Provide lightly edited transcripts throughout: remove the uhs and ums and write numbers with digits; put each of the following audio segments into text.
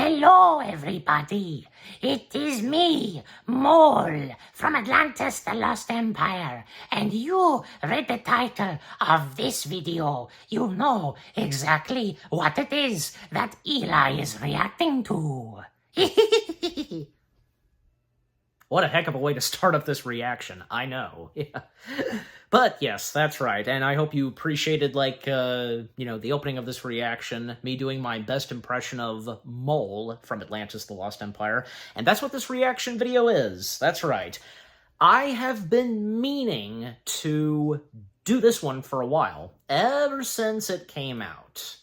Hello, everybody. It is me, Mole, from Atlantis, the Lost Empire. And you read the title of this video. You know exactly what it is that Eli is reacting to. What a heck of a way to start up this reaction. I know. Yeah. But yes, that's right. And I hope you appreciated, the opening of this reaction, me doing my best impression of Mole from Atlantis, the Lost Empire. And that's what this reaction video is. That's right. I have been meaning to do this one for a while, ever since it came out.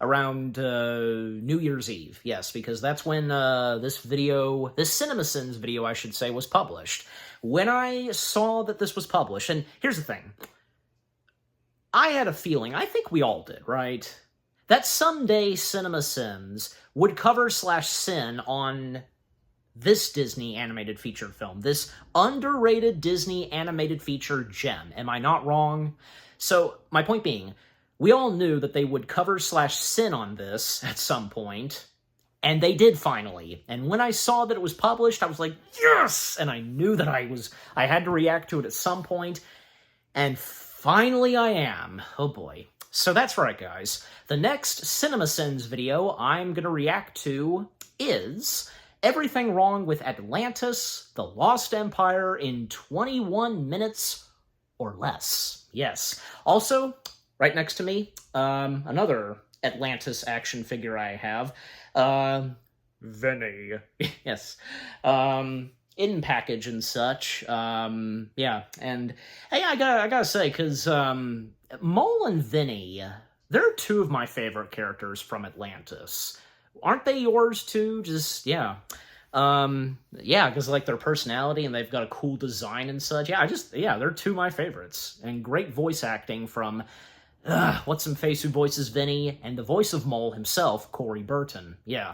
Around New Year's Eve, yes, because that's when this CinemaSins video, I should say, was published. When I saw that this was published, and here's the thing, I had a feeling, I think we all did, right, that someday CinemaSins would cover/sin on this Disney animated feature film, this underrated Disney animated feature gem. Am I not wrong? So, my point being, we all knew that they would cover/sin on this at some point, and they did finally. And when I saw that it was published, I was like, yes! And I knew that I had to react to it at some point, and finally I am. Oh boy. So that's right, guys. The next CinemaSins video I'm gonna react to is Everything Wrong with Atlantis, the Lost Empire in 21 minutes or less. Yes. Also, right next to me, another Atlantis action figure I have, Vinny. Yes. In package and such. Yeah, and hey, I gotta say, because Mole and Vinny, they're two of my favorite characters from Atlantis. Aren't they yours too? Just, yeah. Yeah, because like their personality and they've got a cool design and such. Yeah, they're two of my favorites. And great voice acting from what's-some-face who voices Vinny, and the voice of Mole himself, Corey Burton. Yeah.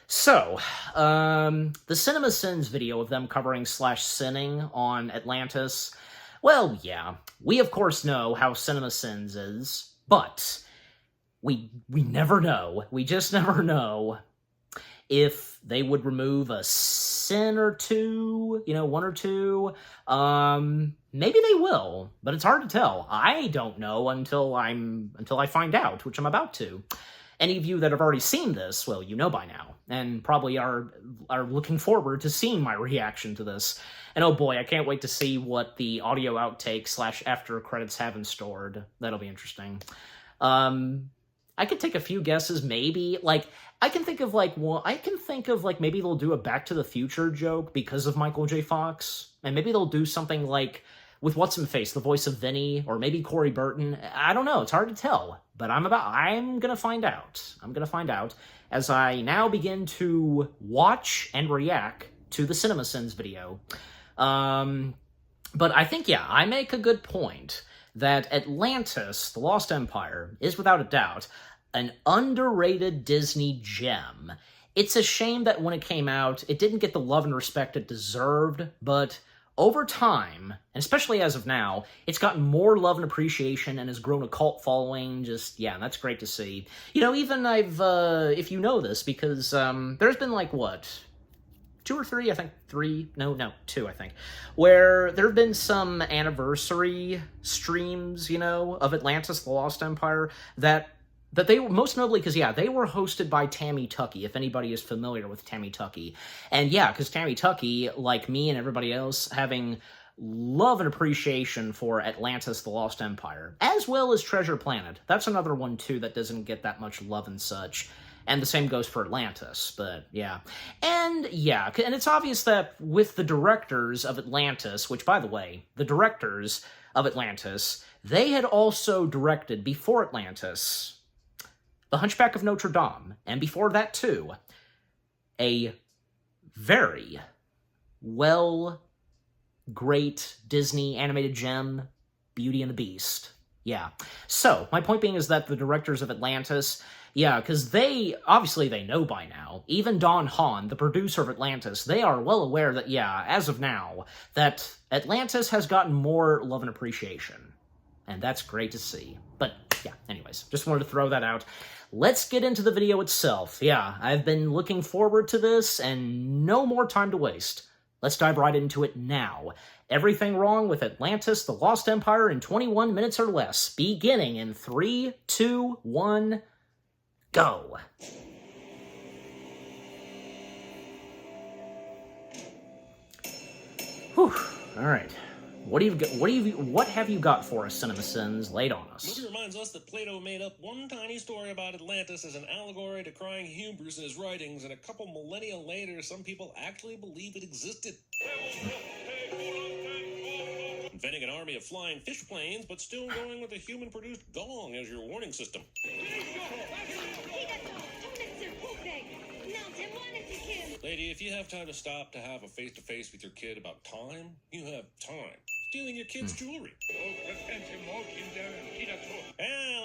So, the CinemaSins video of them covering/sinning on Atlantis, well, yeah, we of course know how CinemaSins is, but we never know. We just never know if they would remove a sin or two, one or two. Maybe they will, but it's hard to tell. I don't know until I find out, which I'm about to. Any of you that have already seen this, well, you know by now, and probably are looking forward to seeing my reaction to this. And oh boy, I can't wait to see what the audio outtake/after credits have in stored. That'll be interesting. I could take a few guesses, maybe. I can think of maybe they'll do a Back to the Future joke because of Michael J. Fox, and maybe they'll do something like with what's-some-face, the voice of Vinny, or maybe Corey Burton. I don't know, it's hard to tell, but I'm gonna find out. I'm gonna find out as I now begin to watch and react to the CinemaSins video. But I think, yeah, I make a good point that Atlantis, the Lost Empire, is without a doubt an underrated Disney gem. It's a shame that when it came out, it didn't get the love and respect it deserved, but over time, and especially as of now, it's gotten more love and appreciation and has grown a cult following. Just, yeah, that's great to see. Even if you know this, because there's been, two or three, I think, two, I think, where there have been some anniversary streams, of Atlantis, the Lost Empire, that they were, most notably, because, yeah, they were hosted by Tammy Tucky, if anybody is familiar with Tammy Tucky. And, yeah, because Tammy Tucky, like me and everybody else, having love and appreciation for Atlantis, the Lost Empire, as well as Treasure Planet. That's another one, too, that doesn't get that much love and such. And the same goes for Atlantis, but yeah. And yeah, and it's obvious that with the directors of Atlantis, which, by the way, the directors of Atlantis, they had also directed, before Atlantis, The Hunchback of Notre Dame, and before that, too, a very great Disney animated gem, Beauty and the Beast. Yeah. So, my point being is that the directors of Atlantis, yeah, because they know by now, even Don Hahn, the producer of Atlantis, they are well aware that, yeah, as of now, that Atlantis has gotten more love and appreciation. And that's great to see. But, yeah, anyways, just wanted to throw that out. let's get into the video itself. Yeah, I've been looking forward to this, and no more time to waste. Let's dive right into it now. Everything wrong with Atlantis, the Lost Empire in 21 minutes or less, beginning in 3, 2, 1, go. Whew. All right. What have you got for us, CinemaSins? Laid on us. The movie reminds us that Plato made up one tiny story about Atlantis as an allegory to crying hubris in his writings, and a couple millennia later, some people actually believe it existed. Inventing an army of flying fish planes, but still going with a human-produced gong as your warning system. Lady, if you have time to stop to have a face-to-face with your kid about time, you have time. Stealing your kid's jewelry. Let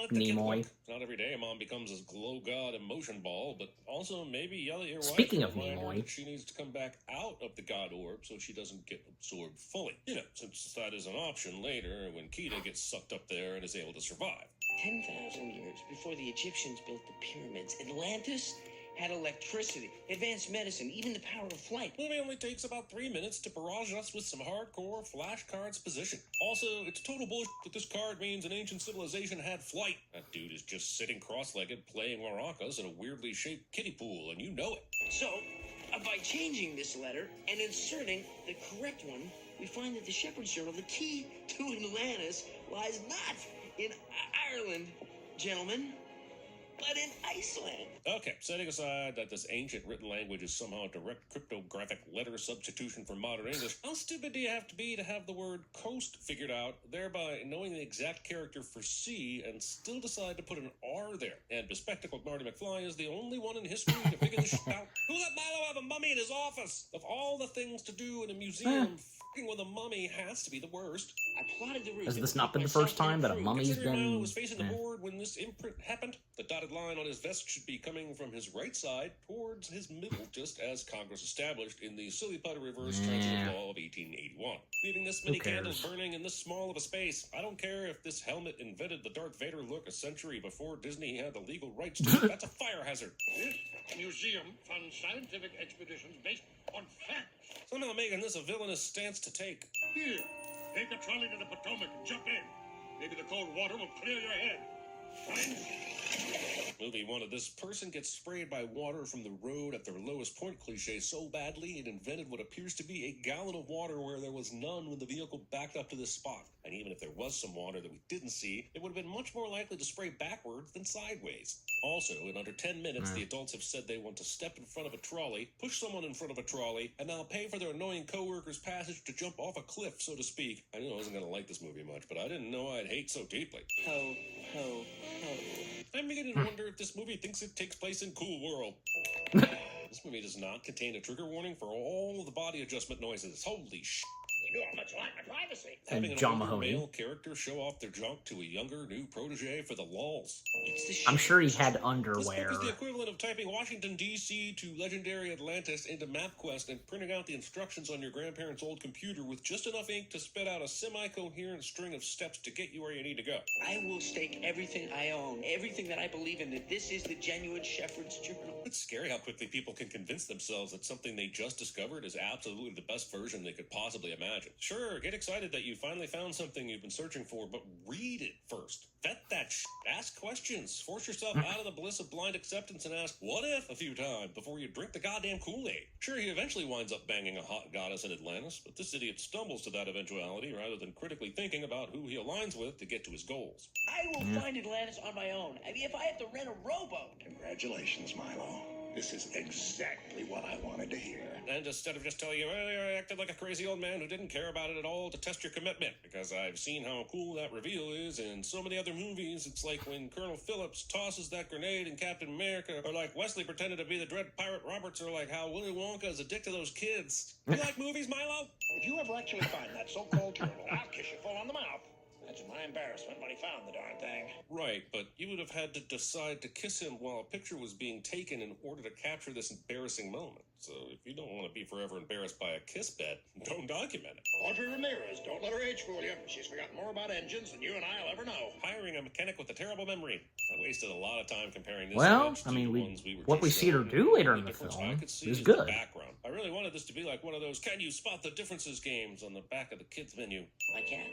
the kid Nimoy. look. Not every day a mom becomes a glow god emotion ball, but also maybe yell at your Speaking wife of to remind her Nimoy. that she needs to come back out of the god orb so she doesn't get absorbed fully. You know, since that is an option later when Kita gets sucked up there and is able to survive. 10,000 years before the Egyptians built the pyramids, Atlantis had electricity, advanced medicine, even the power of flight. The movie only takes about 3 minutes to barrage us with some hardcore flashcards position. Also, it's total bullshit that this card means an ancient civilization had flight. That dude is just sitting cross-legged playing maracas in a weirdly shaped kiddie pool, and you know it. So, by changing this letter and inserting the correct one, we find that the Shepherd's Journal, the key to Atlantis, lies not in Ireland, gentlemen, but in Iceland. Okay, setting aside that this ancient written language is somehow a direct cryptographic letter substitution for modern English, how stupid do you have to have the word coast figured out, thereby knowing the exact character for sea and still decide to put an R there? And bespectacled Marty McFly is the only one in history to figure this shit out. Who let Milo have a mummy in his office? Of all the things to do in a museum, f***ing with a mummy has to be the worst. I plotted the route. Has this not been the first time that a mummy's Considering Milo been... was facing the board when this imprint happened, the dotted line on his vest should be coming from his right side towards his middle, just as Congress established in the silly putty reverse transit law of 1881. Leaving this many candles burning in this small of a space. I don't care if this helmet invented the Darth Vader look a century before Disney had the legal rights to it. That's a fire hazard. This museum funds scientific expeditions based on facts. Somehow making this a villainous stance to take. Here, take a trolley to the Potomac and jump in. Maybe the cold water will clear your head. Fine. Movie wanted this person gets sprayed by water from the road at their lowest point cliche so badly it invented what appears to be a gallon of water where there was none when the vehicle backed up to this spot. And even if there was some water that we didn't see, it would have been much more likely to spray backwards than sideways. Also, in under 10 minutes, the adults have said they want to step in front of a trolley, push someone in front of a trolley, and now pay for their annoying coworker's passage to jump off a cliff, so to speak. I knew I wasn't going to like this movie much, but I didn't know I'd hate so deeply. Ho, ho, ho. I'm beginning to wonder if this movie thinks it takes place in Cool World. This movie does not contain a trigger warning for all of the body adjustment noises. Holy sh**. You know how much I like my privacy. Having an John older Mahoney. male character show off their junk to a younger, new protege for the lulz. It's the I'm sure he had This underwear. book is the equivalent of typing Washington, D.C. to legendary Atlantis into MapQuest and printing out the instructions on your grandparents' old computer with just enough ink to spit out a semi-coherent string of steps to get you where you need to go. I will stake everything I own, everything that I believe in, that this is the genuine Shepherd's Journal. It's scary how quickly people can convince themselves that something they just discovered is absolutely the best version they could possibly imagine. Sure, get excited that you finally found something you've been searching for, but read it first. Vet that shit. Ask questions. Force yourself out of the bliss of blind acceptance and ask, what if, a few times before you drink the goddamn Kool-Aid. Sure, he eventually winds up banging a hot goddess in Atlantis, but this idiot stumbles to that eventuality rather than critically thinking about who he aligns with to get to his goals. I will find Atlantis on my own. I mean, if I have to rent a rowboat. Congratulations, Milo. This is exactly what I wanted to hear. And instead of just telling you, well, I acted like a crazy old man who didn't care about it at all to test your commitment, because I've seen how cool that reveal is in so many other movies. It's like when Colonel Phillips tosses that grenade in Captain America, or like Wesley pretended to be the Dread Pirate Roberts, or like how Willy Wonka is addicted to those kids. You like movies, Milo? If you ever actually find that so-called journal, I'll kiss you full on the mouth. That's my embarrassment when he found the darn thing. Right, but you would have had to decide to kiss him while a picture was being taken in order to capture this embarrassing moment. So if you don't want to be forever embarrassed by a kiss bed, don't document it. Audrey Ramirez, don't let her age fool you. She's forgotten more about engines than you and I'll ever know. Hiring a mechanic with a terrible memory. I wasted a lot of time comparing this Well, image to I mean, the ones we were what just we see her shown. do later in the difference film I could see is the good. background. I really wanted this to be like one of those "Can you spot the differences" games on the back of the kids menu. I can.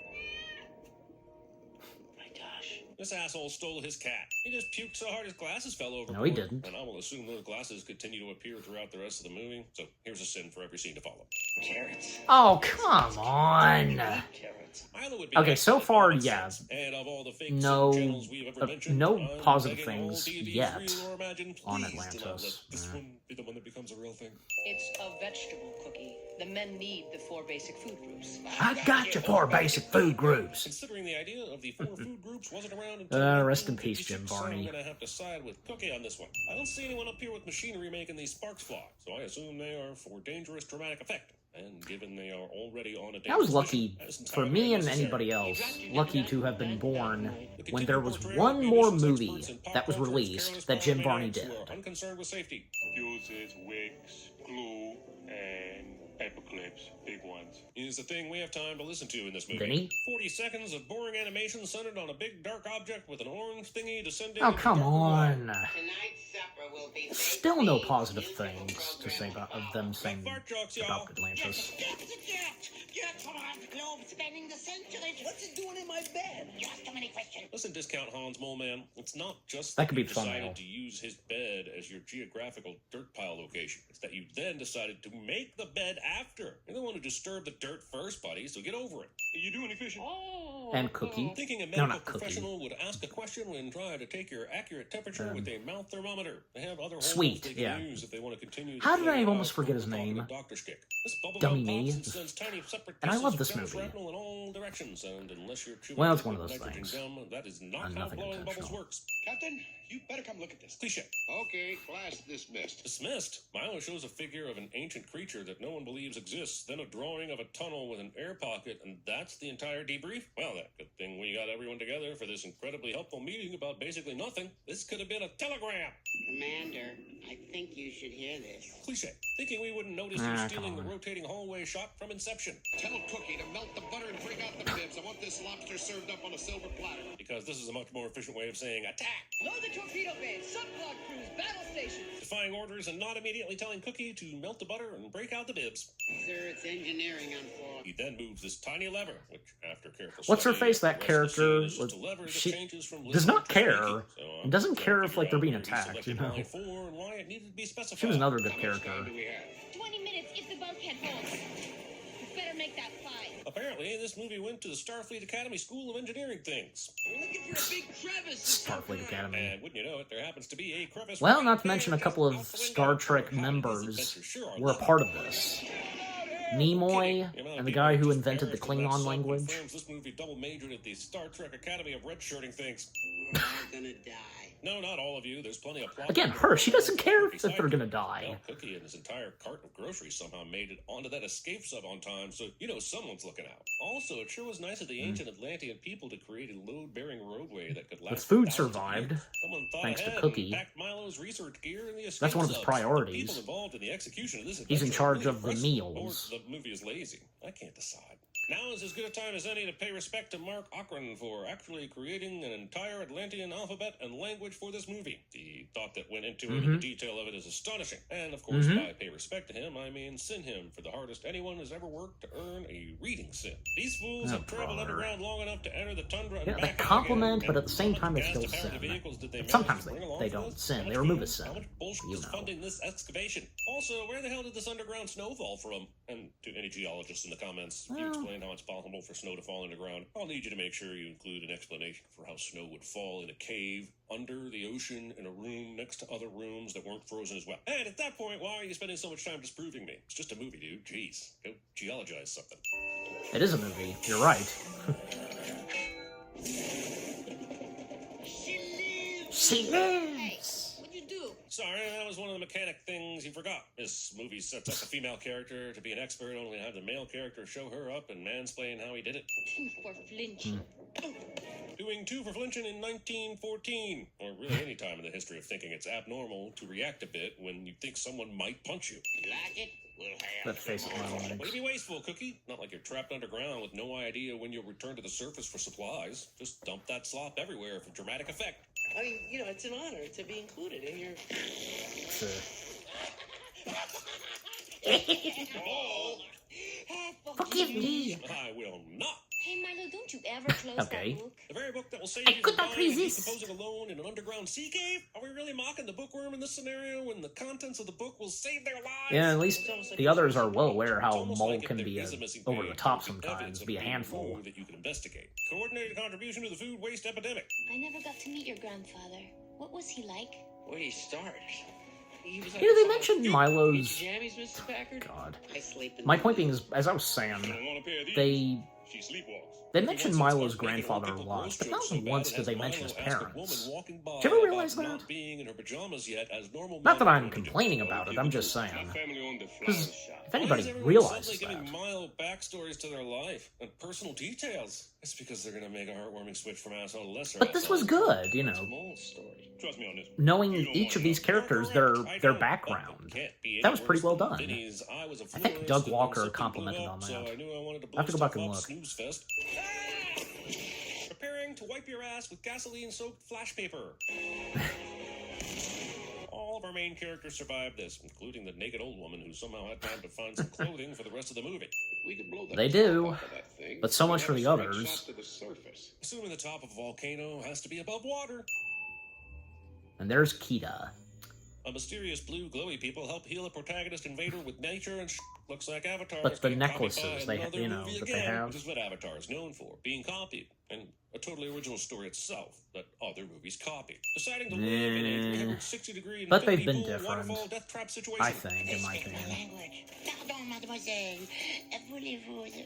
My gosh. This asshole stole his cat. He just puked so hard his glasses fell over. No, he didn't. And I will assume those glasses continue to appear throughout the rest of the movie. So here's a sin for every scene to follow. Carrots. Oh, come on. Carrots. Milo would be Okay, so excellent far, in that yeah. sense. And of all the fake No, channels we've ever mentioned, no I'm positive begging all things deities, yet real or imagined, on please do not Atlantis. let this Yeah. one be the one that becomes a real thing. It's a vegetable cookie. The men need the 4 basic food groups. I got your 4 basic food groups. Considering the idea of the 4 food groups wasn't around until Rest in peace, Jim 1956, Varney. I'm gonna have to side with Cookie on this one. I don't see anyone up here with machinery making these sparks fly, so I assume they are for dangerous dramatic effect. And given they are already on a I was dangerous lucky, mission, that is for entirely me and unnecessary. anybody else, lucky to have been born The when there continued was portrayal one of more munitions movie experts and pop that was culture's released careless that Jim Varney maniacs who did. are unconcerned with safety. Fuses, wicks, glue, and paper clips. Big ones. Is the thing we have time to listen to in this movie. Vinny? 40 seconds of boring animation centered on a big dark object with an orange thingy descending. Oh, into come darker light. on. Tonight's supper will be Still no positive things to say about of them saying Fart jokes, y'all. about Atlantis. Come on, globe spending the centuries. What's it doing in my bed? You ask too many questions. Listen, Discount Hans Mole Man, it's not just That could be you the thumbnail. decided to use his bed as your geographical dirt pile location. It's that you then decided to make the bed after. You're the one who disturbed the dirt first, buddy, so get over it. You do any fishing? And Cookie. Thinking a No, medical not Cookie. professional would ask a question when trying to take your accurate temperature with a mouth thermometer. They have other holes Sweet, they can yeah. use if they want to continue. How did I play almost forget his talking name? a doctor shtick. This bubble Dummy gum me. pops and sends tiny separate And I pieces love of this gum movie. shrapnel in all directions, and unless you're chewing Well, it's one of liquid those nitrogen things. gum, that is not how Nothing blowing bubbles intentional. works. Captain, you better come look at this. Cliche. Okay, class dismissed. Dismissed. Milo shows a figure of an ancient creature that no one believes exists, then a drawing of a tunnel with an air pocket, and that's the entire debrief? Well, that good thing we got everyone together for this incredibly helpful meeting about basically nothing. This could have been a telegram. Commander, I think you should hear this. Cliche. Thinking we wouldn't notice Ah, you come stealing the on. rotating hallway shot from Inception. Tell Cookie to melt the butter and bring out the bibs. I want this lobster served up on a silver platter. Because this is a much more efficient way of saying attack. Load the torpedo bays, subplot crews, battle stations. Defying orders and not immediately telling Cookie to melt the butter and break out the bibs. Sir, it's engineering on floor. He then moves this tiny lever, which, after careful What's her study, face? That the rest of the scene character, is just a lever that she changes from does not listening to care. speaking. So I'm And doesn't trying care to if, figure like, they're out being where he attacked, selected you know? line 4 and why it needed to be specified. She was another good How much character. time do we have? 20 minutes if the bulkhead holds. You better make that 5. Apparently, this movie went to the Starfleet Academy School of Engineering things. We're looking for a big crevice. Starfleet Academy. And wouldn't you know it, there happens to be a crevice. Well, right not to there mention a just couple of out the window. Star Trek How did these members adventures sure are were a lovely. part of this. Nimoy and the guy who invented the Klingon language. This movie double majored at the Star Trek Academy of red-shirting things. We're all gonna die. No, not all of you. There's plenty of plot. Again, her. She doesn't care if they're gonna die. Well, Cookie and his entire cart of groceries somehow made it onto that escape sub on time, so you know someone's looking out. Also, it sure was nice of the ancient Atlantean people to create a load-bearing roadway that could last. The food thousands of survived, years. Someone thought thanks to ahead Cookie. and packed Milo's research gear in the escape That's one of his subs. priorities. The people involved in the execution of this He's in adventure charge are of the really impressive. meals. Or the movie is lazy. I can't decide. Now is as good a time as any to pay respect to Mark Ochran for actually creating an entire Atlantean alphabet and language for this movie. The thought that went into it and the detail of it is astonishing. And of course, by pay respect to him, I mean sin him for the hardest anyone has ever worked to earn a reading sin. These fools Oh, have traveled brother. underground long enough to enter the tundra and Yeah, they back out compliment, again. but at the same And time, they how still much gas-powered sin. vehicles did they But manage sometimes to bring they along for don't this? sin. How They much remove a food? sin. How much bullshit You was know. funding this excavation? Also, where the hell did this underground snow fall from? And to any geologists in the comments, if you Well- explain how it's possible for snow to fall underground, I'll need you to make sure you include an explanation for how snow would fall in a cave, under the ocean, in a room next to other rooms that weren't frozen as well. And at that point, why are you spending so much time disproving me? It's just a movie, dude. Jeez. Go geologize something. It is a movie. You're right. She lives. She lives. What'd you do? Sorry, that was one of the mechanic things you forgot. This movie sets up a female character to be an expert, only to have the male character show her up and mansplain how he did it. Two for flinching. Doing 2 for flinching in 1914. Or really any time in the history of thinking it's abnormal to react a bit when you think someone might punch you. Like it? We'll have That face some more. of Way to be wasteful, Cookie. Not like you're trapped underground with no idea when you'll return to the surface for supplies. Just dump that slop everywhere for dramatic effect. I mean, you know, it's an honor to be included in your... Forgive me. I will not. Hey, Milo, don't you ever close Okay. that book? The very book that will save I you could from not dying and resist. decomposing alone in an underground sea cave? Are we really mocking the bookworm in this scenario when the contents of the book will save their lives? Yeah, at least the others are well aware It's how almost Mole like if can there be is a missing over the page, top there would be sometimes, evidence of be a being handful. moved that you can investigate. Coordinated contribution to the food waste epidemic. I never got to meet your grandfather. What was he like? Where do you start? He was like You know, they a mentioned solid- Milo's... Jammies, Mr. Packard? God. I sleep in My the- point being is, as I was You saying, don't want a pair of these? they She sleepwalks. mentioned Once it's Milo's start making grandfather a people lot, gross but jokes not so once bad did it they has mention his Milo ask a parents. woman walking by Did you ever about realize not that? being in her pajamas yet as normal Not that men I'm would do. complaining about it, I'm just My saying. family owned the flower Because shop. if Why is anybody everyone realizes suddenly that... giving Milo backstories to their life and personal details? It's because they're gonna make a heartwarming switch from asshole to lesser. But this was asshole. good, you It's know, Mole's story. Trust me on this. knowing You don't each wanna of these know. characters, You're their correct, I their don't, background. but it can't be That any was pretty worse well than done. Vinny's eye was a I think florist, Doug and then Walker something complimented blew on up, that. So I knew I wanted to I have to go blow back and stuff up, look. snooze fest. Preparing to wipe your ass with gasoline-soaked flash paper. All of our main characters survived this, including the naked old woman who somehow had time to find some clothing for the rest of the movie. We could blow the They top do, off of that thing, but so we'd much have for a the straight others. shot to the surface. Assuming the top of a volcano has to be above water. And there's Kita. A mysterious blue glowy people help heal a protagonist invader with nature and looks like avatars. But the getting copied necklaces by they- another you know, movie that they again, have. which is what Avatar is known for, being copied, and a totally original story itself that other movies copied. Deciding to live in a 360-degree But they've been people different, waterfall death trap situation. I think, in my opinion. Language. Pardon, mademoiselle. Voulez-vous...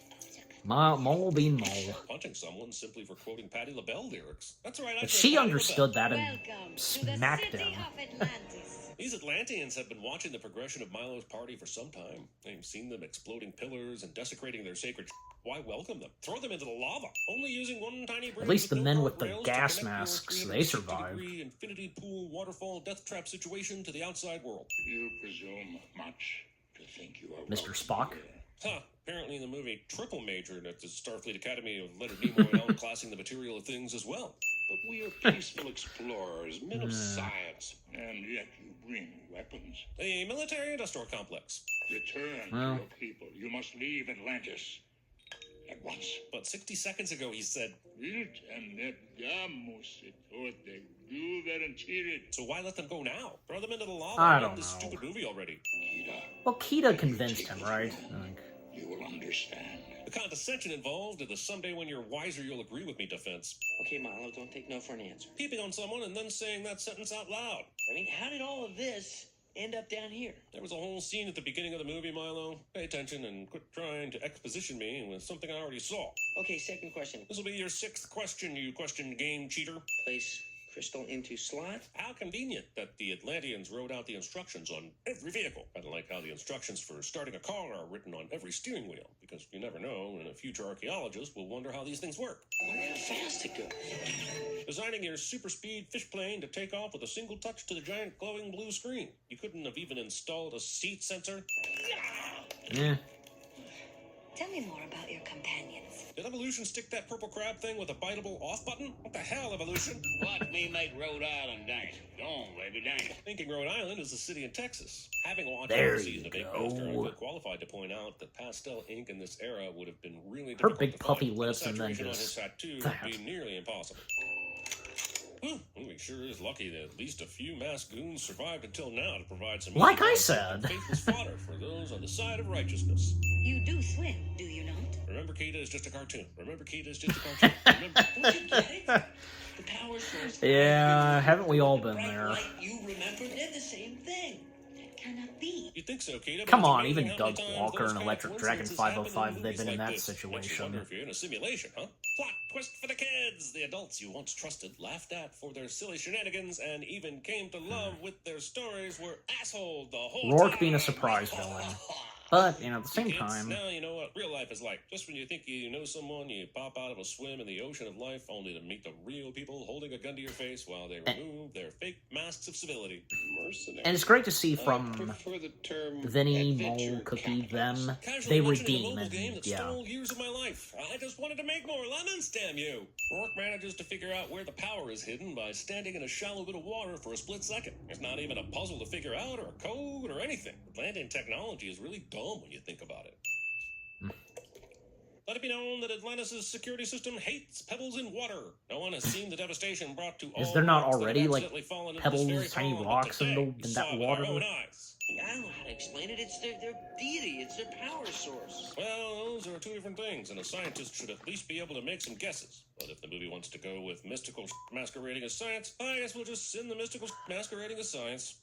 Mole being Mole. Punching someone simply for quoting Patti LaBelle lyrics. That's right. I If said she Patti understood LaBelle. that and Welcome to smacked the city him. of Atlantis. These Atlanteans have been watching the progression of Milo's party for some time. They've seen them exploding pillars and desecrating their sacred. Why welcome them? Throw them into the lava. Only using one tiny bridge. At least the no men with the guardrails to gas connect your masks, they 360-degree survived. Infinity pool waterfall death trap situation to the outside world. You presume much to think you are Mr. welcome Spock? here. Huh. Apparently in the movie Triple majored at the Starfleet Academy of Leonard Nimoy and outclassing the material of things as well. But we are peaceful explorers, men of science, and yet you bring weapons. A military-industrial complex. Return Well. to your people. You must leave Atlantis at once. But 60 seconds ago he said, so why let them go now? Throw them into the lava. I and don't end this know. stupid movie already. Kida, Well, Kita convinced him, right? Like, you will understand. The condescension involved in the someday when you're wiser you'll agree with me defense. Okay, Milo, don't take no for an answer. Peeping on someone and then saying that sentence out loud. I mean, how did all of this end up down here? There was a whole scene at the beginning of the movie, Milo. Pay attention and quit trying to exposition me with something I already saw. Okay, second question. This will be your 6th question, you question game cheater. Place crystal into slot. How convenient that the Atlanteans wrote out the instructions on every vehicle. Kind of like how the instructions for starting a car are written on every steering wheel. Because you never know, and a future archaeologist will wonder how these things work. Look how fast it goes. Designing your super speed fish plane to take off with a single touch to the giant glowing blue screen. You couldn't have even installed a seat sensor. eh. Tell me more about your companions. Did Evolution stick that purple crab thing with a biteable off button? What the hell, Evolution? Watch me make Rhode Island dance. Go on, baby, dance. Thinking Rhode Island is a city in Texas. Having watched There every season you of Ink go. Master, I feel qualified to point out that pastel ink in this era would have been really Her difficult big to puffy find. lips and then Saturation on just her tattoo that. would be nearly impossible. We sure is lucky that at least a few masked goons survived until now to provide some Like I and said. faithless fodder for those on the side of righteousness. You do swim, do you not? Remember, Kita is just a cartoon. Remember, Kita is just a cartoon. Remember. Don't you get it? The power source. Yeah, haven't we all been Bright there? light you remember did the same thing. That cannot be. You think so, Kate. Come on, even Doug Walker and Electric Dragon 505, they've been in that Makes you situation. wonder if you're in a simulation, huh? Plot twist for the kids! The adults you once trusted, laughed at for their silly shenanigans, and even came to love with their stories were assholed the whole time. Rourke being a surprise villain. But, at the same time... Now you know what real life is like. Just when you think you know someone, you pop out of a swim in the ocean of life, only to meet the real people holding a gun to your face while they remove their fake masks of civility. Mercenary. And it's great to see from the term Vinny, Mole, Cookie, them, they redeem, and yeah. Stole years of my life. I just wanted to make more lemons, damn you. Rourke manages to figure out where the power is hidden by standing in a shallow bit of water for a split second. It's not even a puzzle to figure out, or a code, or anything. Atlantean technology is really dumb when you think about it. Let it be known that Atlantis' security system hates pebbles in water. No one has seen the devastation brought to all. Is there not rocks that already, have like, accidentally fallen into pebbles, this very tiny pond, rocks but in today that we saw it with water? our own eyes. I don't know how to explain it. It's their deity. It's their power source. Well, those are two different things, and a scientist should at least be able to make some guesses. But if the movie wants to go with mystical masquerading as science, I guess we'll just send the mystical masquerading as science.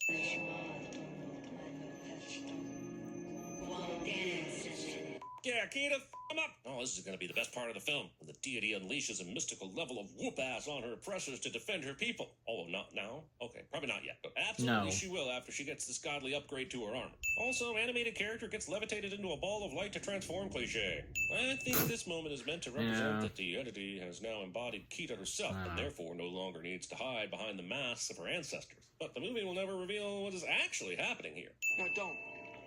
Yeah, Keita, I'm up. Oh, this is going to be the best part of the film, when the deity unleashes a mystical level of whoop-ass on her oppressors to defend her people. Although not now. Okay, probably not yet. But absolutely she will after she gets this godly upgrade to her armor. Also, animated character gets levitated into a ball of light to transform cliche. I think this moment is meant to represent that the entity has now embodied Keita herself, and therefore no longer needs to hide behind the masks of her ancestors. But the movie will never reveal what is actually happening here. No,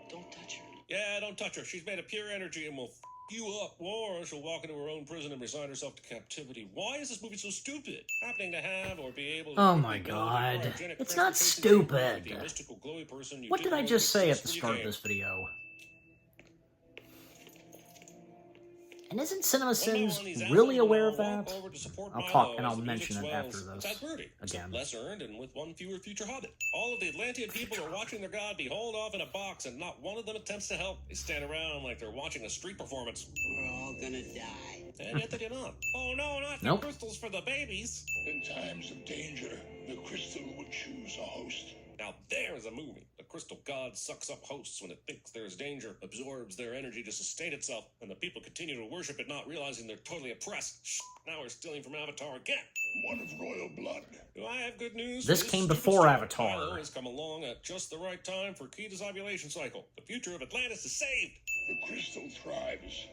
don't touch her. Yeah, don't touch her. She's made of pure energy and will f you up. Or she'll walk into her own prison and resign herself to captivity. Why is this movie so stupid? Happening to have or be able to... Oh my god. It's not stupid. What did I just say at the start of this video? And isn't CinemaSins really aware of that? I'll talk and I'll mention it after this again. Less earned and with one fewer future hobbit. All of the Atlantean people are watching their god be hauled off in a box, and not one of them attempts to help. They stand around like they're watching a street performance. We're all gonna die. And yet they do not. Oh no, not the crystals for the babies. In times of danger, the crystal would choose a host. Now there's a movie. The crystal god sucks up hosts when it thinks there is danger, absorbs their energy to sustain itself, and the people continue to worship it, not realizing they're totally oppressed. Now we're stealing from Avatar again. One of royal blood. Do I have good news? This came before Avatar. Milo has come along at just the right time for Keita's ovulation cycle. The future of Atlantis is saved. The crystal thrives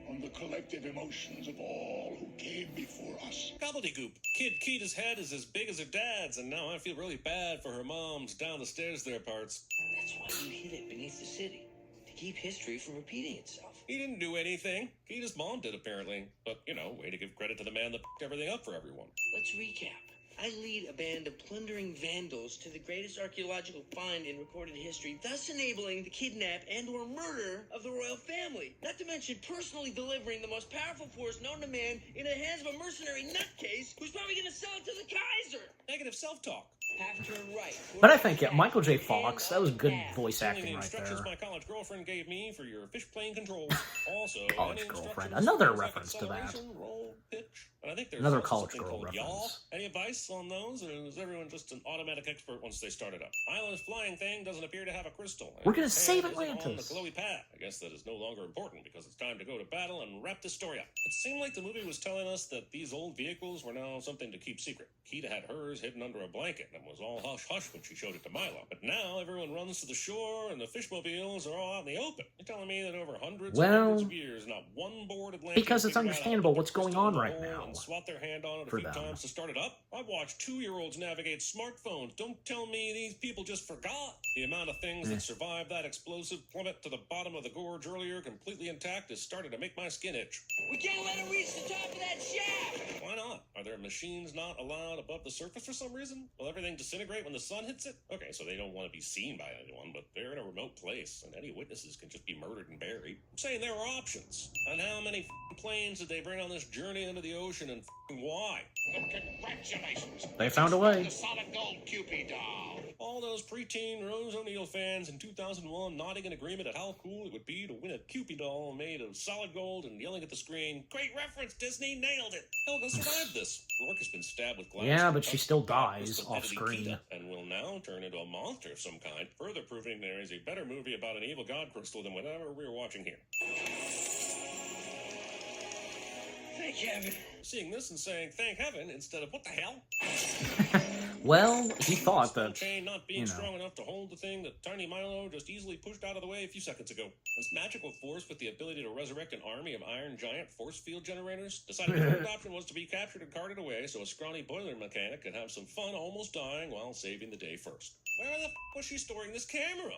on the collective emotions of all who came before us. Gobbledygook. Kid Keita's head is as big as her dad's, and now I feel really bad for her mom's down the stairs there parts. That's why you hid it beneath the city, to keep history from repeating itself. He didn't do anything. Keita's mom did, apparently. But, way to give credit to the man that f***ed everything up for everyone. Let's recap. I lead a band of plundering vandals to the greatest archaeological find in recorded history, thus enabling the kidnap and or murder of the royal family. Not to mention personally delivering the most powerful force known to man in the hands of a mercenary nutcase who's probably going to sell it to the Kaiser. Negative self-talk. Have turned right. But I think, Michael J. Fox, that was good voice acting right there. My college girlfriend gave me for your fish plane controls. Also, college girlfriend. Another reference to that. Roll, pitch. And I think there's another also college something girl called reference. Yaw. Any advice on those? Or is everyone just an automatic expert once they start it up? Milo's flying thing doesn't appear to have a crystal. We're gonna save On the Atlantis. glowy pad. I guess that is no longer important because it's time to go to battle and wrap this story up. It seemed like the movie was telling us that these old vehicles were now something to keep secret. Keita had hers hidden under a blanket and was all hush-hush when she showed it to Milo. But now everyone runs to the shore and the fishmobiles are all out in the open. You're telling me that over hundreds of years, not one board Atlantean because it's understandable what's going on right now. And swat their hand on it a for few them. times to start it up. I've watched 2-year-olds navigate smartphones. Don't tell me these people just forgot. The amount of things that survived that explosive plummet to the bottom of the gorge earlier completely intact is starting to make my skin itch. We can't let him reach the top of that shaft! Why not? Are there machines not allowed above the surface for some reason? Will everything disintegrate when the sun hits it? Okay, so they don't want to be seen by anyone, but they're in a remote place, and any witnesses can just be murdered and buried. I'm saying there are options. And how many planes did they bring on this journey into the ocean, and why? Congratulations. They found a way. The solid gold Cupid doll. All those preteen Rose O'Neal fans in 2001 nodding in agreement at how cool it would be to win a Cupid doll made of solid gold and yelling at the screen, "Great reference, Disney, nailed it!" Helga survived this. Rourke has been stabbed with glass. Yeah, but she still dies off screen. And will now turn into a monster of some kind, further proving there is a better movie about an evil god crystal than whatever we're watching here. Thank heaven. Seeing this and saying thank heaven instead of what the hell? Well, he thought Steel that, chain not being you know. strong enough to hold the thing that Tiny Milo just easily pushed out of the way a few seconds ago. This magical force with the ability to resurrect an army of iron giant force field generators decided the third option was to be captured and carted away so a scrawny boiler mechanic could have some fun almost dying while saving the day first. Where the f was she storing this camera?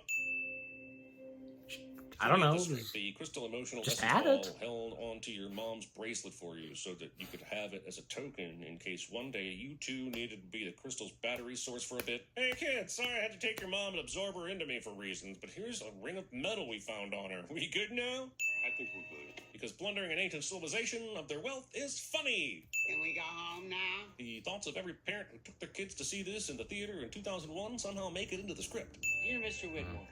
I don't know. The crystal emotional Just essence add it. ball held onto your mom's bracelet for you so that you could have it as a token in case one day you too needed to be the crystal's battery source for a bit. Hey kids, sorry I had to take your mom and absorb her into me for reasons, but here's a ring of metal we found on her. We good now? I think we're good. Because plundering an ancient civilization of their wealth is funny. Can we go home now? The thoughts of every parent who took their kids to see this in the theater in 2001 somehow make it into the script. Dear Mr. Whitmore,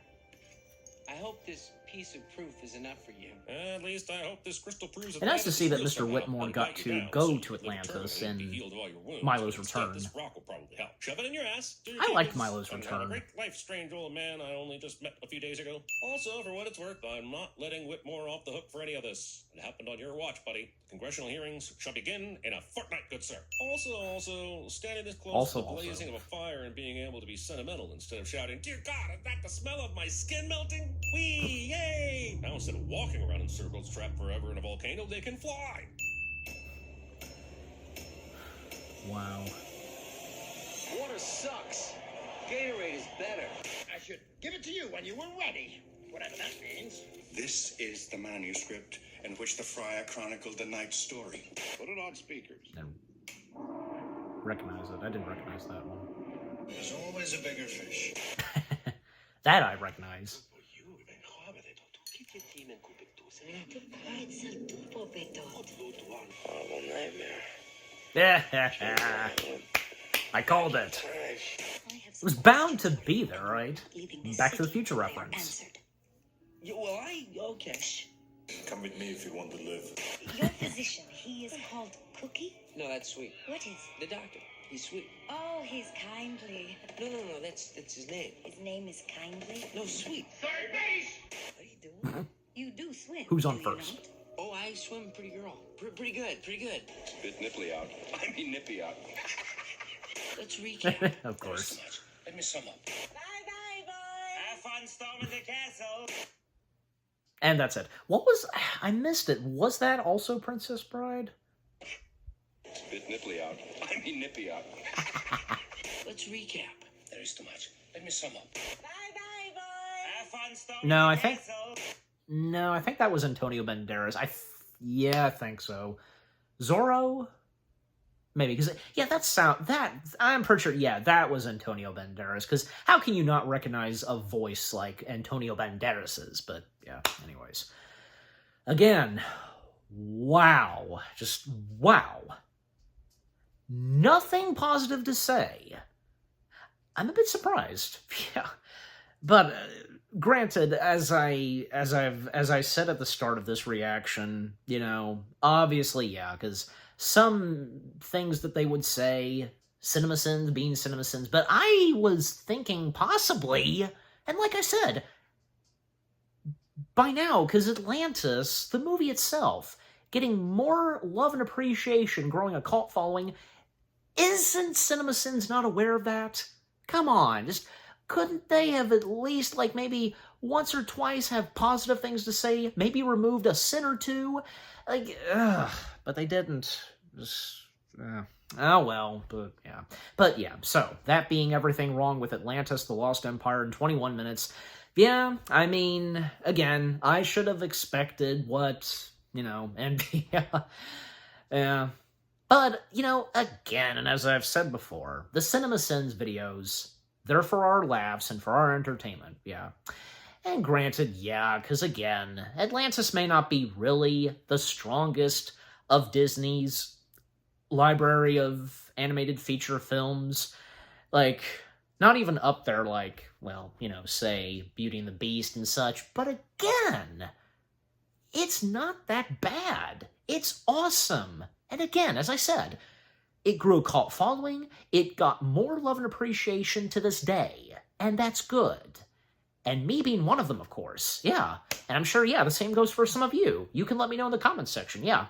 I hope this piece of proof is enough for you. At least I hope this crystal proves It's nice to Atlantis see is that real Mr. somehow. Whitmore I'll got invite to you down go so you to can live Atlantis eternally and be in healed of all your wounds. Milo's Instead, return. This rock will probably help. Shove it in your ass. Do your I liked business, Milo's and have return. a great life, strange old man I only just met a few days ago. Also, for what it's worth, I'm not letting Whitmore off the hook for any of this. It happened on your watch, buddy. Congressional hearings shall begin in a fortnight, good sir. Also, standing this close to the blazing of a fire and being able to be sentimental instead of shouting, "Dear God, is that the smell of my skin melting? Whee, yay!" Now instead of walking around in circles trapped forever in a volcano, they can fly. Wow. Water sucks. Gatorade is better. I should give it to you when you were ready. Whatever that means. This is the manuscript in which the friar chronicled the night's story. Put it on speakers. I recognize it. I didn't recognize that one. There's always a bigger fish. That I recognize. Horrible nightmare. Yeah, I called it. It was bound to be there, right? Back to the Future reference. Okay. Come with me if you want to live. Your physician, he is called Cookie? No, that's Sweet. What is? The doctor. He's Sweet. Oh, he's kindly. No, that's his name. His name is Kindly? No, Sweet. Third base! What are you doing? You do swim. Who's on do you first? not? Oh, I swim pretty girl. Pretty good. Bit nipply out. I mean nippy out. Let's recap. Of course. Let me sum up. Bye-bye, boys. Have fun storming the castle. And that's it. What was... I missed it. Was that also Princess Bride? Bit nipply out. I mean nippy out. Let's recap. There is too much. Let me sum up. Bye-bye, boys. Have fun storming No, the I think... castle. No, I think that was Antonio Banderas. Yeah, I think so. Zorro? Maybe, because... Yeah, I'm pretty sure, yeah, that was Antonio Banderas, because how can you not recognize a voice like Antonio Banderas's? But, yeah, anyways. Again, wow. Just wow. Nothing positive to say. I'm a bit surprised. Yeah. But granted, as I said at the start of this reaction, you know, obviously, yeah, because some things that they would say, CinemaSins being CinemaSins, but I was thinking possibly, and like I said, by now, because Atlantis, the movie itself, getting more love and appreciation, growing a cult following, isn't CinemaSins not aware of that? Come on, just... couldn't they have at least, like, maybe once or twice have positive things to say? Maybe removed a sin or two? Like, but they didn't. Just, oh well, but yeah. But yeah, so, that being everything wrong with Atlantis, The Lost Empire in 21 minutes, yeah, I mean, again, I should have expected what, you know, and yeah. But, you know, again, and as I've said before, the CinemaSins videos... they're for our laughs and for our entertainment, yeah. And granted, yeah, because again, Atlantis may not be really the strongest of Disney's library of animated feature films. Like, Not even up there like, well, say Beauty and the Beast and such, but again, it's not that bad. It's awesome. And again, as I said, it grew a cult following, it got more love and appreciation to this day, and that's good. And me being one of them, of course. Yeah. And I'm sure, the same goes for some of you. You can let me know in the comments section, yeah.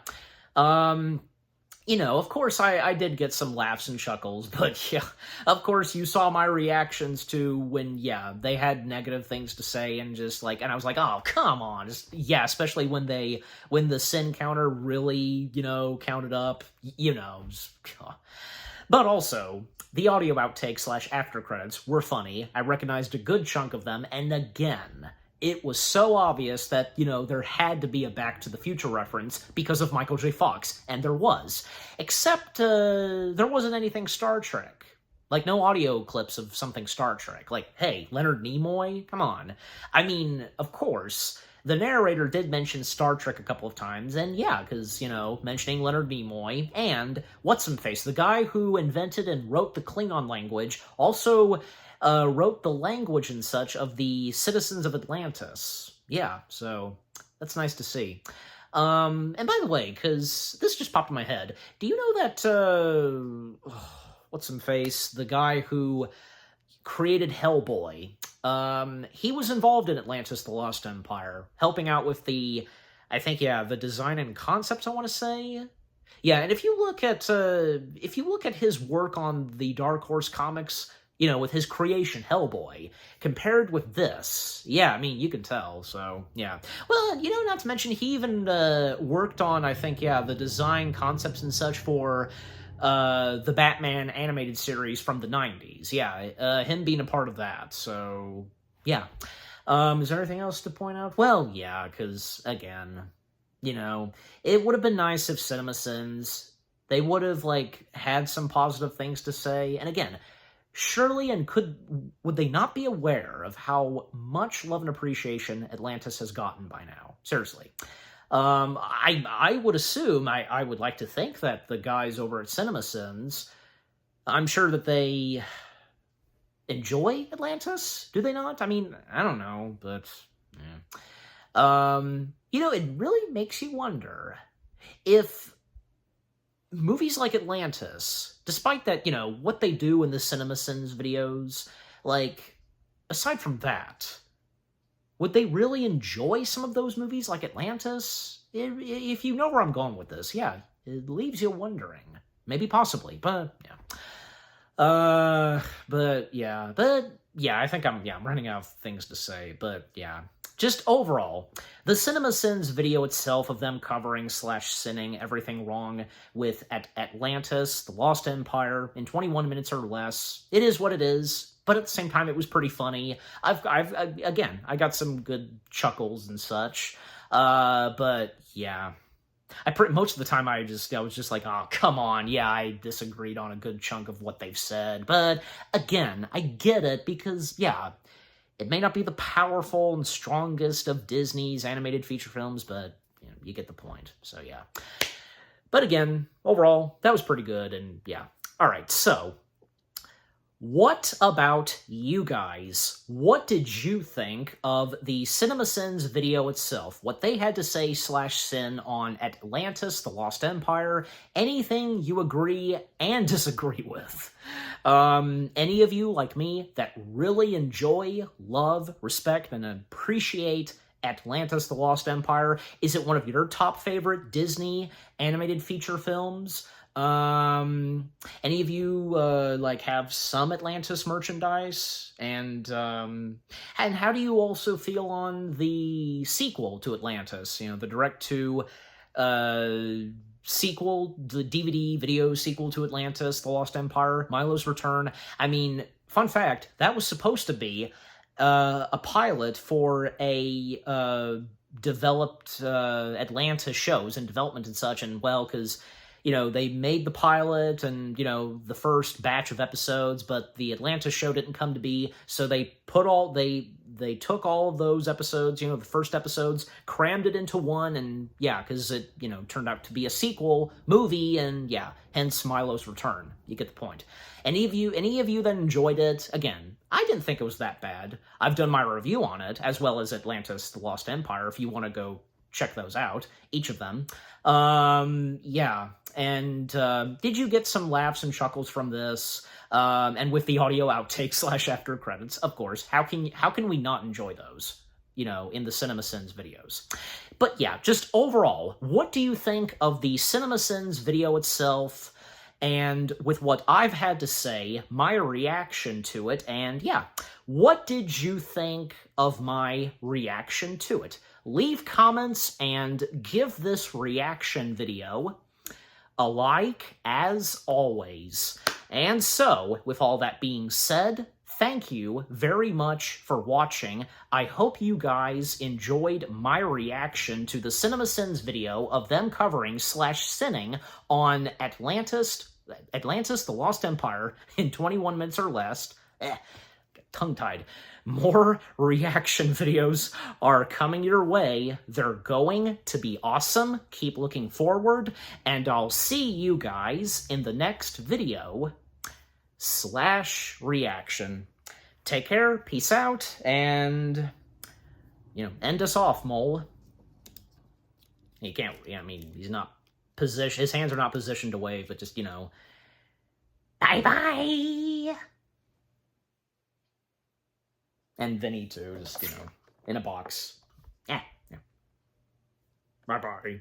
Of course, I did get some laughs and chuckles, but yeah, of course, you saw my reactions to when, they had negative things to say, and just and I was like, oh, come on. Especially when the sin counter really, counted up, But also, the audio outtakes / after credits were funny. I recognized a good chunk of them, and again, it was so obvious that, there had to be a Back to the Future reference because of Michael J. Fox, and there was. Except, there wasn't anything Star Trek. Like, no audio clips of something Star Trek. Like, hey, Leonard Nimoy? Come on. I mean, of course, the narrator did mention Star Trek a couple of times, and because, mentioning Leonard Nimoy, and What's-Him-Face, the guy who invented and wrote the Klingon language, also wrote the language and such of the citizens of Atlantis. Yeah, so that's nice to see. And by the way, because this just popped in my head, do you know that, What's-Him-Face, the guy who created Hellboy, he was involved in Atlantis, the Lost Empire, helping out with the design and concepts, I want to say. Yeah, and if you look at his work on the Dark Horse comics, with his creation, Hellboy, compared with this, you can tell, so, yeah. Well, not to mention, he even worked on, the design concepts and such for the Batman animated series from the 90s. Yeah, him being a part of that, so, yeah. Is there anything else to point out? Well, yeah, because, again, it would have been nice if CinemaSins, they would have, had some positive things to say, and again, surely would they not be aware of how much love and appreciation Atlantis has gotten by now? Seriously. I would assume, I would like to think that the guys over at CinemaSins, I'm sure that they enjoy Atlantis? Do they not? I mean, I don't know, but, yeah. It really makes you wonder if movies like Atlantis, despite that, what they do in the CinemaSins videos, aside from that, would they really enjoy some of those movies like Atlantis? If you know where I'm going with this, yeah, it leaves you wondering. Maybe possibly, but, yeah. I think I'm running out of things to say, but, yeah. Just overall, the CinemaSins video itself of them covering / sinning everything wrong with Atlantis, the Lost Empire, in 21 minutes or less, it is what it is, but at the same time, it was pretty funny. I got some good chuckles and such, but yeah. Most of the time, I was just like, oh, come on, yeah, I disagreed on a good chunk of what they've said, but again, I get it, because, yeah, it may not be the powerful and strongest of Disney's animated feature films, but you get the point. So, yeah. But again, overall, that was pretty good, and yeah. All right, so what about you guys? What did you think of the CinemaSins video itself? What they had to say / sin on Atlantis, the Lost Empire? Anything you agree and disagree with? Any of you, like me, that really enjoy, love, respect, and appreciate Atlantis, the Lost Empire? Is it one of your top favorite Disney animated feature films? Any of you, have some Atlantis merchandise? And how do you also feel on the sequel to Atlantis? The direct-to, sequel, the DVD video sequel to Atlantis, The Lost Empire, Milo's Return. I mean, fun fact, that was supposed to be a pilot for a developed Atlantis shows and development and such, and well, because they made the pilot and, the first batch of episodes, but the Atlantis show didn't come to be, so they took all of those episodes, the first episodes, crammed it into one, and yeah, because it, turned out to be a sequel movie, and yeah, hence Milo's return. You get the point. Any of you that enjoyed it, again, I didn't think it was that bad. I've done my review on it, as well as Atlantis, The Lost Empire, if you want to go check those out, each of them. Yeah, and did you get some laughs and chuckles from this? And with the audio outtakes / after credits, of course. How can we not enjoy those, in the CinemaSins videos? But yeah, just overall, what do you think of the CinemaSins video itself? And with what I've had to say, my reaction to it, and yeah, what did you think of my reaction to it? Leave comments and give this reaction video a like, as always. And so, with all that being said, thank you very much for watching. I hope you guys enjoyed my reaction to the CinemaSins video of them covering / sinning on Atlantis, The Lost Empire in 21 minutes or less. Tongue-tied. More reaction videos are coming your way. They're going to be awesome. Keep looking forward, and I'll see you guys in the next video / reaction. Take care, peace out, and, end us off, Mole. He can't, he's not positioned, his hands are not positioned to wave, but just, Bye-bye. And Vinny, too, just, in a box. Yeah. Bye-bye.